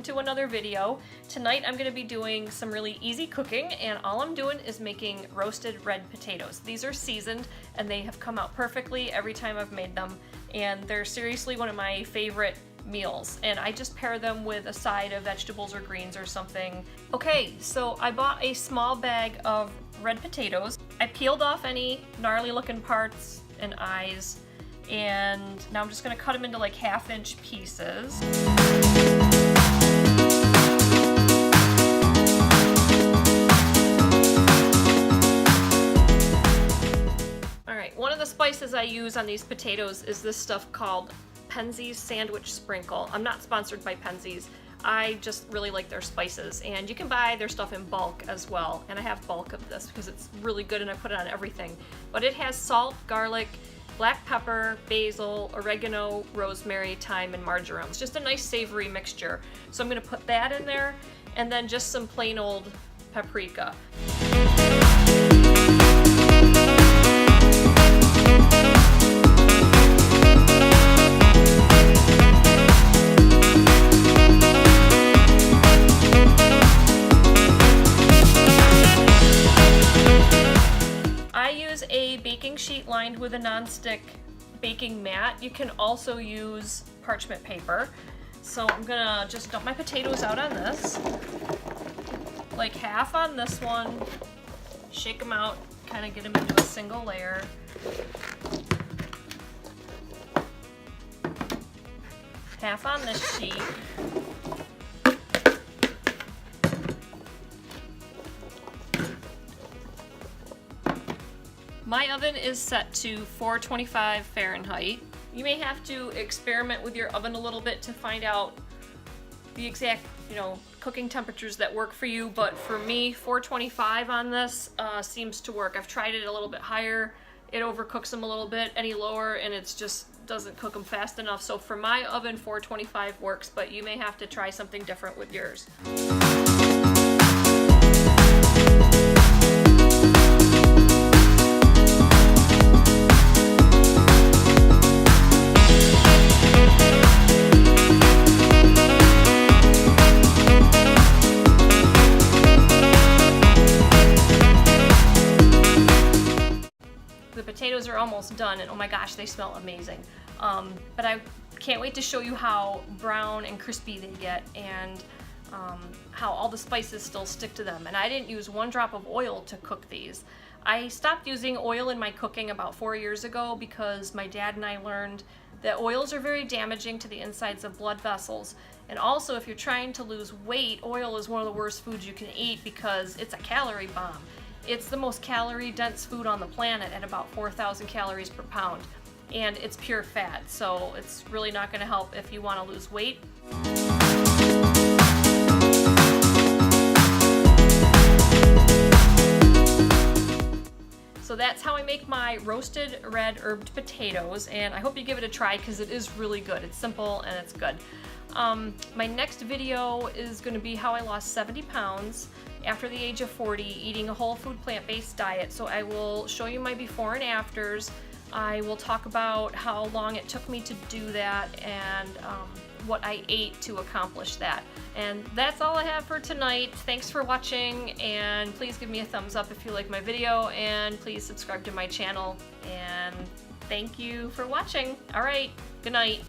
to another video. Tonight I'm going to be doing some really easy cooking, and all I'm doing is making roasted red potatoes. These are seasoned and they have come out perfectly every time I've made them, and they're seriously one of my favorite meals, and I just pair them with a side of vegetables or greens or something. Okay, so I bought a small bag of red potatoes. I peeled off any gnarly looking parts and eyes, and now I'm just going to cut them into like 1/2-inch pieces. Alright, one of the spices I use on these potatoes is this stuff called Penzey's sandwich sprinkle. I'm not sponsored by Penzey's. I just really like their spices, and you can buy their stuff in bulk as well, and I have bulk of this because it's really good and I put it on everything. But it has salt, garlic, black pepper, basil, oregano, rosemary, thyme, and marjoram. It's just a nice savory mixture. So I'm going to put that in there, and then just some plain old paprika. A baking sheet lined with a non-stick baking mat. You can also use parchment paper. So I'm gonna just dump my potatoes out on this, like half on this one, shake them out, kind of get them into a single layer. Half on this sheet. My oven is set to 425 Fahrenheit. You may have to experiment with your oven a little bit to find out the exact, cooking temperatures that work for you, but for me, 425 on this seems to work. I've tried it a little bit higher, it overcooks them a little bit. Any lower and it's just doesn't cook them fast enough. So for my oven, 425 works, but you may have to try something different with yours. Potatoes are almost done, and oh my gosh, they smell amazing. But I can't wait to show you how brown and crispy they get, and how all the spices still stick to them. And I didn't use 1 drop of oil to cook these. I stopped using oil in my cooking about 4 years ago because my dad and I learned that oils are very damaging to the insides of blood vessels. And also, if you're trying to lose weight, oil is one of the worst foods you can eat because it's a calorie bomb. It's the most calorie-dense food on the planet at about 4,000 calories per pound, and it's pure fat, so it's really not going to help if you want to lose weight. So that's how I make my roasted red herbed potatoes, and I hope you give it a try because it is really good. It's simple and it's good. My next video is going to be how I lost 70 pounds after the age of 40 eating a whole food plant-based diet. So I will show you my before and afters. I will talk about how long it took me to do that, and what I ate to accomplish that. And that's all I have for tonight. Thanks for watching, and please give me a thumbs up if you like my video, and please subscribe to my channel, and thank you for watching. All right, good night.